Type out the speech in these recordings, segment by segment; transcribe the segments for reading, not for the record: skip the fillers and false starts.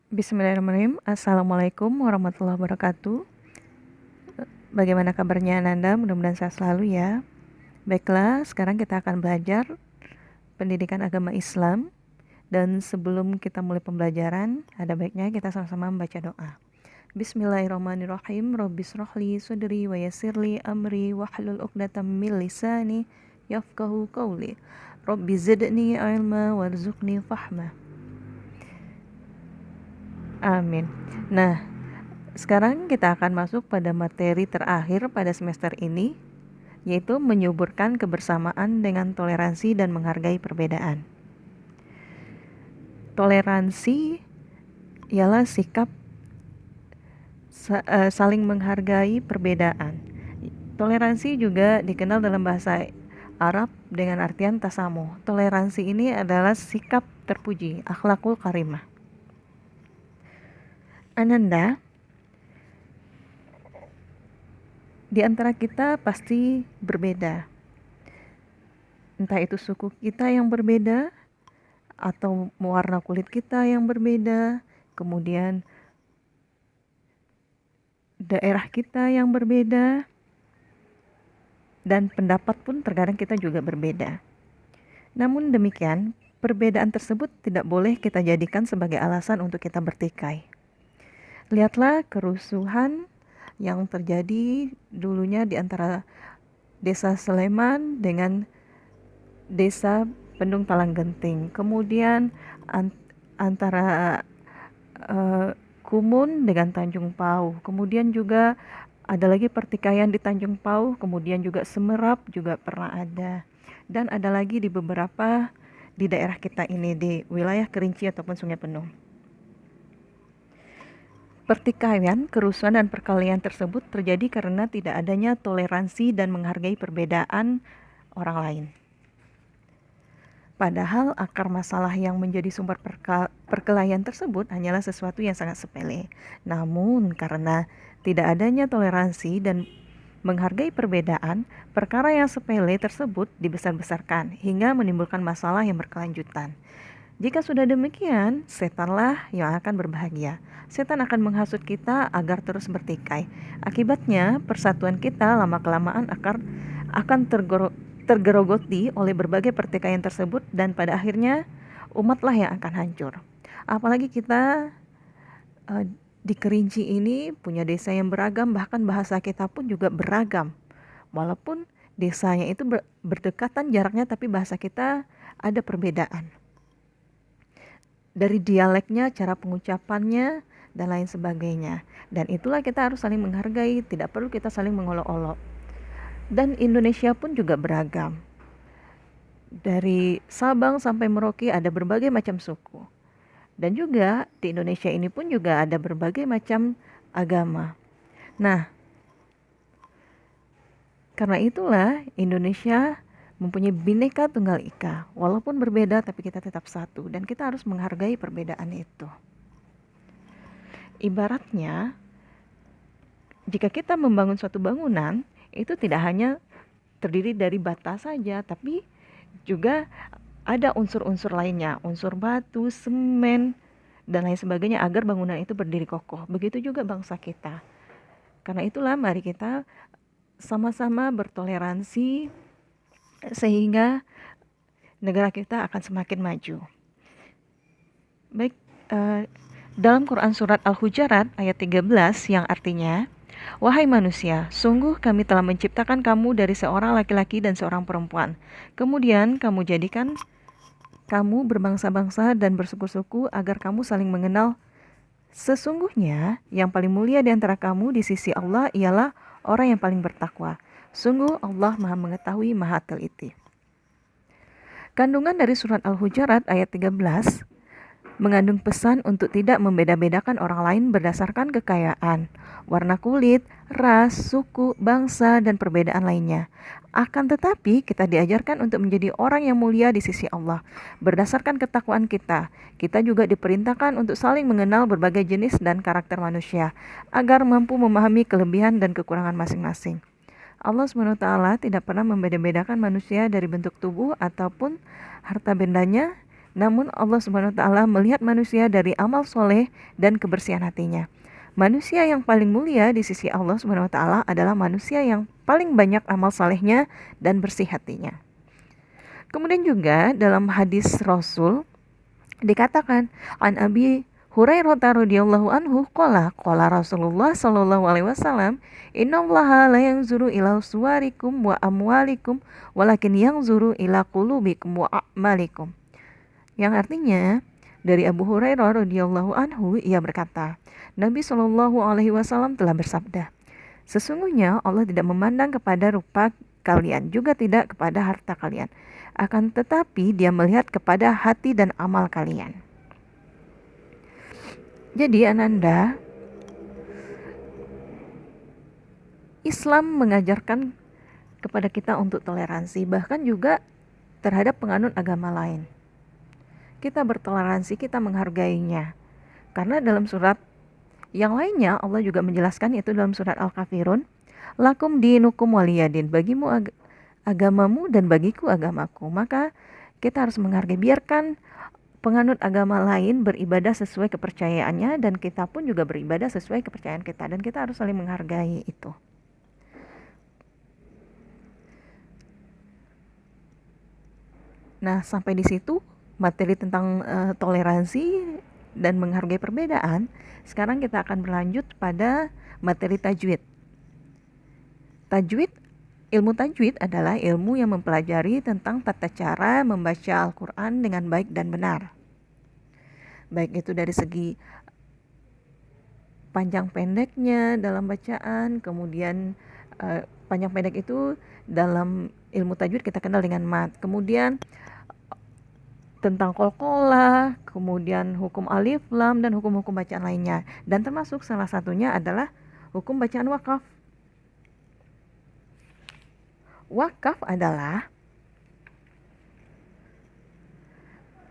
Bismillahirrahmanirrahim. Assalamualaikum warahmatullahi wabarakatuh. Bagaimana kabarnya Nanda? Mudah-mudahan sehat selalu ya. Baiklah, sekarang kita akan belajar pendidikan agama Islam. Dan sebelum kita mulai pembelajaran, ada baiknya kita sama-sama membaca doa. Bismillahirrahmanirrahim. Rabbishrahli sudri wa yassirli amri wahlul 'uqdatam min lisani yafqahu qawli. Rabbi zidni ilma warzuqni fahma. Amin. Nah, sekarang kita akan masuk pada materi terakhir pada semester ini, yaitu menyuburkan kebersamaan dengan toleransi dan menghargai perbedaan. Toleransi ialah sikap saling menghargai perbedaan. Toleransi juga dikenal dalam bahasa Arab dengan artian tasamuh. Toleransi ini adalah sikap terpuji, akhlakul karimah. Ananda, di antara kita pasti berbeda. Entah itu suku kita yang berbeda, atau warna kulit kita yang berbeda, kemudian daerah kita yang berbeda, dan pendapat pun terkadang kita juga berbeda. Namun demikian, perbedaan tersebut tidak boleh kita jadikan sebagai alasan untuk kita bertikai. Lihatlah kerusuhan yang terjadi dulunya di antara desa Sleman dengan desa Pendung Talang Genting. Kemudian antara Kumun dengan Tanjung Pau. Kemudian juga ada lagi pertikaian di Tanjung Pau. Kemudian juga Semerap juga pernah ada. Dan ada lagi di beberapa di daerah kita ini, di wilayah Kerinci ataupun Sungai Penuh. Pertikaian, kerusuhan, dan perkelahian tersebut terjadi karena tidak adanya toleransi dan menghargai perbedaan orang lain. Padahal akar masalah yang menjadi sumber perkelahian tersebut hanyalah sesuatu yang sangat sepele. Namun karena tidak adanya toleransi dan menghargai perbedaan, perkara yang sepele tersebut dibesar-besarkan hingga menimbulkan masalah yang berkelanjutan. Jika sudah demikian, setanlah yang akan berbahagia. Setan akan menghasut kita agar terus bertikai. Akibatnya, persatuan kita lama-kelamaan akan tergerogoti oleh berbagai pertikaian tersebut, dan pada akhirnya umatlah yang akan hancur. Apalagi kita di Kerinci ini punya desa yang beragam, bahkan bahasa kita pun juga beragam. Walaupun desanya itu berdekatan jaraknya, tapi bahasa kita ada perbedaan. Dari dialeknya, cara pengucapannya, dan lain sebagainya. Dan itulah kita harus saling menghargai, tidak perlu kita saling mengolok-olok. Dan Indonesia pun juga beragam. Dari Sabang sampai Merauke ada berbagai macam suku. Dan juga di Indonesia ini pun juga ada berbagai macam agama. Nah, karena itulah Indonesia mempunyai Bhinneka Tunggal Ika. Walaupun berbeda tapi kita tetap satu, dan kita harus menghargai perbedaan itu. Ibaratnya, jika kita membangun suatu bangunan, itu tidak hanya terdiri dari bata saja, tapi juga ada unsur-unsur lainnya, unsur batu, semen, dan lain sebagainya agar bangunan itu berdiri kokoh. Begitu juga bangsa kita. Karena itulah mari kita sama-sama bertoleransi sehingga negara kita akan semakin maju. Baik, dalam Quran surat Al-Hujurat ayat 13 yang artinya, "Wahai manusia, sungguh kami telah menciptakan kamu dari seorang laki-laki dan seorang perempuan. Kemudian kamu jadikan kamu berbangsa-bangsa dan bersuku-suku agar kamu saling mengenal. Sesungguhnya yang paling mulia di antara kamu di sisi Allah ialah orang yang paling bertakwa. Sungguh Allah Maha mengetahui, Maha teliti." Kandungan dari surat Al-Hujurat ayat 13 mengandung pesan untuk tidak membeda-bedakan orang lain berdasarkan kekayaan, warna kulit, ras, suku, bangsa, dan perbedaan lainnya. Akan tetapi kita diajarkan untuk menjadi orang yang mulia di sisi Allah. Berdasarkan ketakwaan kita, kita juga diperintahkan untuk saling mengenal berbagai jenis dan karakter manusia, agar mampu memahami kelebihan dan kekurangan masing-masing. Allah SWT tidak pernah membeda-bedakan manusia dari bentuk tubuh ataupun harta bendanya. Namun Allah Subhanahu wa taala melihat manusia dari amal soleh dan kebersihan hatinya. Manusia yang paling mulia di sisi Allah Subhanahu wa taala adalah manusia yang paling banyak amal salehnya dan bersih hatinya. Kemudian juga dalam hadis Rasul dikatakan, an Abi Hurairah radhiyallahu anhu qala Rasulullah sallallahu alaihi wasallam, innallaha la yanzuru ila suwarikum wa amwalikum walakin yanzuru ila qulubikum wa a'malikum. Yang artinya dari Abu Hurairah radhiyallahu anhu, ia berkata, Nabi Shallallahu alaihi wasallam telah bersabda, sesungguhnya Allah tidak memandang kepada rupa kalian, juga tidak kepada harta kalian. Akan tetapi Dia melihat kepada hati dan amal kalian. Jadi Ananda, Islam mengajarkan kepada kita untuk toleransi, bahkan juga terhadap penganut agama lain. Kita bertoleransi, kita menghargainya. Karena dalam surat yang lainnya Allah juga menjelaskan, yaitu dalam surat Al-Kafirun, lakum dinukum waliyadin, bagimu agamamu dan bagiku agamaku. Maka kita harus menghargai, biarkan penganut agama lain beribadah sesuai kepercayaannya, dan kita pun juga beribadah sesuai kepercayaan kita, dan kita harus saling menghargai itu. Nah, sampai di situ materi tentang toleransi dan menghargai perbedaan. Sekarang kita akan berlanjut pada materi tajwid. Ilmu tajwid adalah ilmu yang mempelajari tentang tata cara membaca Al-Quran dengan baik dan benar. Baik itu dari segi panjang pendeknya dalam bacaan, kemudian panjang pendek itu dalam ilmu tajwid kita kenal dengan mat. Kemudian tentang qalqalah, kemudian hukum alif lam dan hukum-hukum bacaan lainnya, dan termasuk salah satunya adalah hukum bacaan wakaf. Wakaf adalah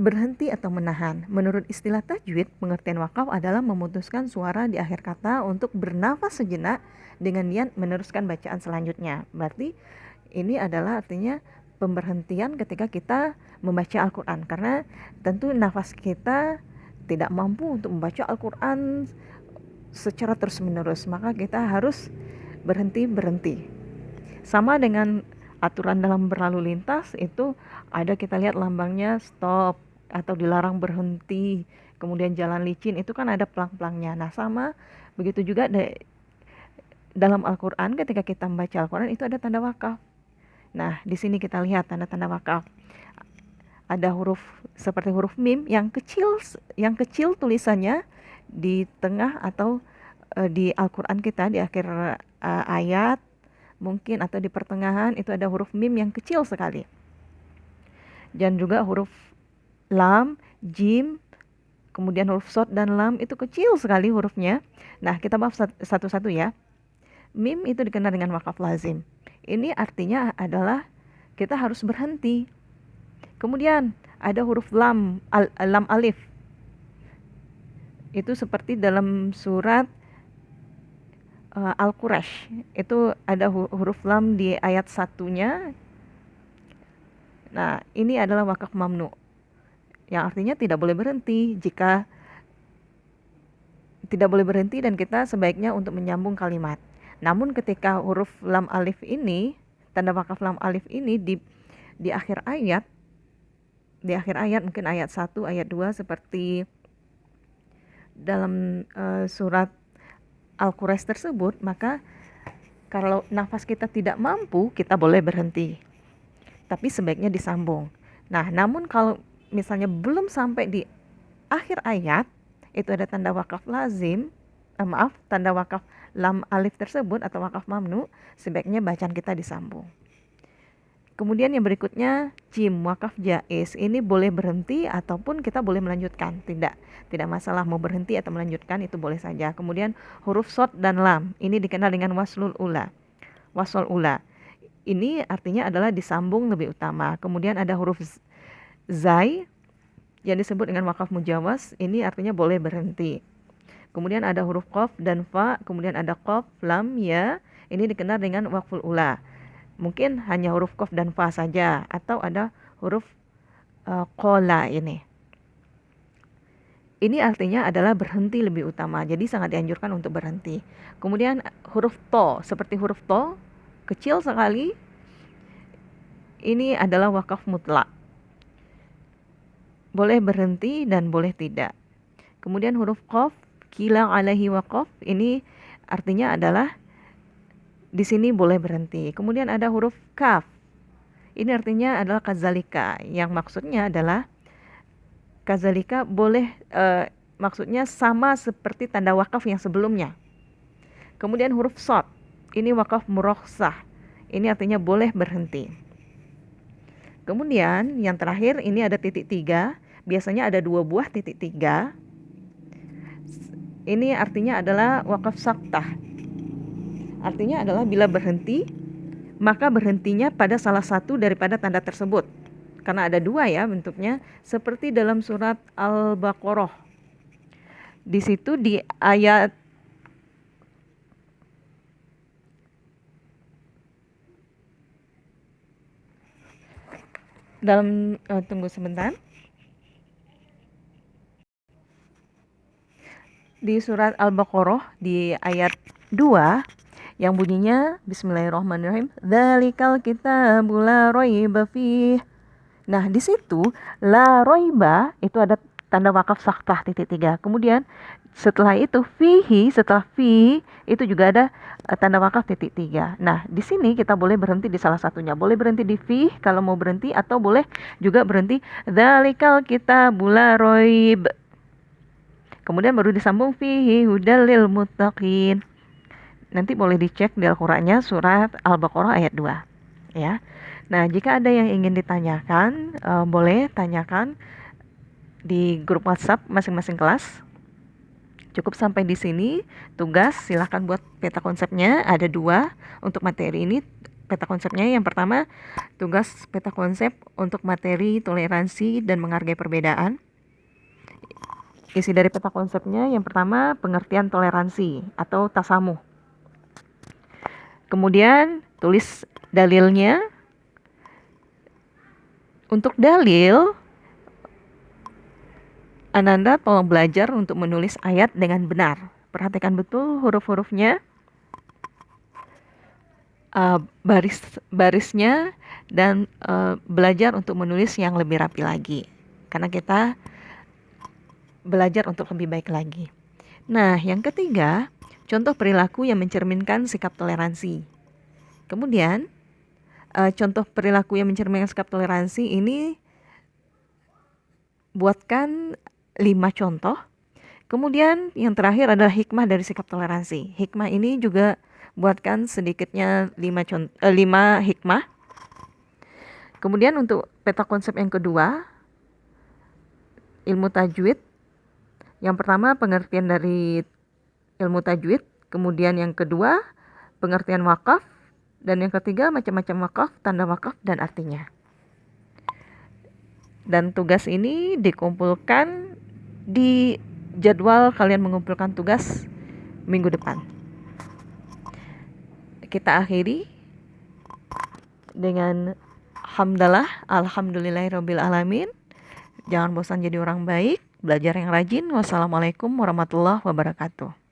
berhenti atau menahan. Menurut istilah tajwid, pengertian wakaf adalah memutuskan suara di akhir kata untuk bernafas sejenak dengan niat meneruskan bacaan selanjutnya. Berarti ini adalah artinya pemberhentian ketika kita membaca Al-Quran, karena tentu nafas kita tidak mampu untuk membaca Al-Quran secara terus-menerus, maka kita harus berhenti. Sama dengan aturan dalam berlalu lintas, itu ada kita lihat lambangnya stop atau dilarang berhenti, kemudian jalan licin itu kan ada pelang-pelangnya. Nah sama begitu juga dalam Al-Quran, ketika kita membaca Al-Quran itu ada tanda wakaf. Nah, di sini kita lihat tanda-tanda wakaf. Ada huruf seperti huruf mim yang kecil tulisannya di tengah atau di Al-Quran kita di akhir ayat mungkin, atau di pertengahan itu ada huruf mim yang kecil sekali. Dan juga huruf lam, jim, kemudian huruf shad dan lam itu kecil sekali hurufnya. Nah, kita bahas satu-satu ya. Mim itu dikenal dengan wakaf lazim. Ini artinya adalah kita harus berhenti. Kemudian ada huruf lam, lam alif. Itu seperti dalam surat Al-Quraisy. Itu ada huruf lam di ayat 1-nya. Nah, ini adalah wakaf mamnu. Yang artinya tidak boleh berhenti. Jika tidak boleh berhenti, dan kita sebaiknya untuk menyambung kalimat. Namun ketika huruf lam alif ini, tanda wakaf lam alif ini di akhir ayat, mungkin ayat 1, ayat 2 seperti dalam surat Al-Quraisy tersebut, maka kalau nafas kita tidak mampu, kita boleh berhenti. Tapi sebaiknya disambung. Nah, namun kalau misalnya belum sampai di akhir ayat, itu ada tanda wakaf lazim, tanda wakaf lam alif tersebut atau wakaf mamnu, sebaiknya bacaan kita disambung. Kemudian yang berikutnya jim, wakaf jaiz. Ini boleh berhenti ataupun kita boleh melanjutkan. Tidak masalah mau berhenti atau melanjutkan, itu boleh saja. Kemudian huruf shad dan lam, ini dikenal dengan waslul ula. Ini artinya adalah disambung lebih utama. Kemudian ada huruf zai yang disebut dengan wakaf mujawaz. Ini artinya boleh berhenti. Kemudian ada huruf qaf dan fa, kemudian ada qaf, lam, ya. Ini dikenal dengan waqful ula. Mungkin hanya huruf qaf dan fa saja, atau ada huruf qala ini. Ini artinya adalah berhenti lebih utama. Jadi sangat dianjurkan untuk berhenti. Kemudian huruf to, seperti huruf to, kecil sekali. Ini adalah wakaf mutlak. Boleh berhenti dan boleh tidak. Kemudian huruf qaf, kila alaihi waqaf, ini artinya adalah di sini boleh berhenti. Kemudian ada huruf kaf. Ini artinya adalah kazalika, yang maksudnya adalah kazalika boleh maksudnya sama seperti tanda wakaf yang sebelumnya. Kemudian huruf shad, ini wakaf murokhsah. Ini artinya boleh berhenti. Kemudian yang terakhir ini ada titik 3. Biasanya ada 2 buah titik 3. Ini artinya adalah wakaf saktah. Artinya adalah bila berhenti, maka berhentinya pada salah satu daripada tanda tersebut. Karena ada 2 ya bentuknya, seperti dalam surat Al-Baqarah. Di situ di ayat dalam tunggu sebentar. Di surat Al-Baqarah di ayat 2 yang bunyinya Bismillahirrahmanirrahim, Dzalikal kitabu la raiba fih. Nah, di situ la raiba itu ada tanda wakaf saktah titik 3. Kemudian setelah itu fihi, setelah fi itu juga ada tanda wakaf titik 3. Nah, di sini kita boleh berhenti di salah satunya. Boleh berhenti di fi kalau mau berhenti, atau boleh juga berhenti dzalikal kitabu la raib. Kemudian baru disambung fihi hudal lil muttaqin. Nanti boleh dicek di Al-Qur'annya surat Al-Baqarah ayat 2 ya. Nah, jika ada yang ingin ditanyakan, boleh tanyakan di grup WhatsApp masing-masing kelas. Cukup sampai di sini. Tugas silahkan buat peta konsepnya, ada 2 untuk materi ini. Peta konsepnya yang pertama, tugas peta konsep untuk materi toleransi dan menghargai perbedaan. Isi dari peta konsepnya yang pertama, pengertian toleransi atau tasamuh. Kemudian tulis dalilnya. Untuk dalil, Ananda tolong belajar untuk menulis ayat dengan benar. Perhatikan betul huruf-hurufnya, baris-barisnya, dan belajar untuk menulis yang lebih rapi lagi. Karena kita belajar untuk lebih baik lagi. Nah, yang ketiga, contoh perilaku yang mencerminkan sikap toleransi. Kemudian, contoh perilaku yang mencerminkan sikap toleransi ini buatkan 5 contoh. Kemudian yang terakhir adalah hikmah dari sikap toleransi. Hikmah ini juga buatkan sedikitnya 5 hikmah. Kemudian untuk peta konsep yang kedua, ilmu tajwid. Yang pertama, pengertian dari ilmu tajwid. Kemudian yang kedua, pengertian wakaf. Dan yang ketiga, macam-macam wakaf, tanda wakaf, dan artinya. Dan tugas ini dikumpulkan di jadwal kalian mengumpulkan tugas minggu depan. Kita akhiri dengan hamdalah, alhamdulillahirabbil alamin. Jangan bosan jadi orang baik, belajar yang rajin. Wassalamualaikum warahmatullahi wabarakatuh.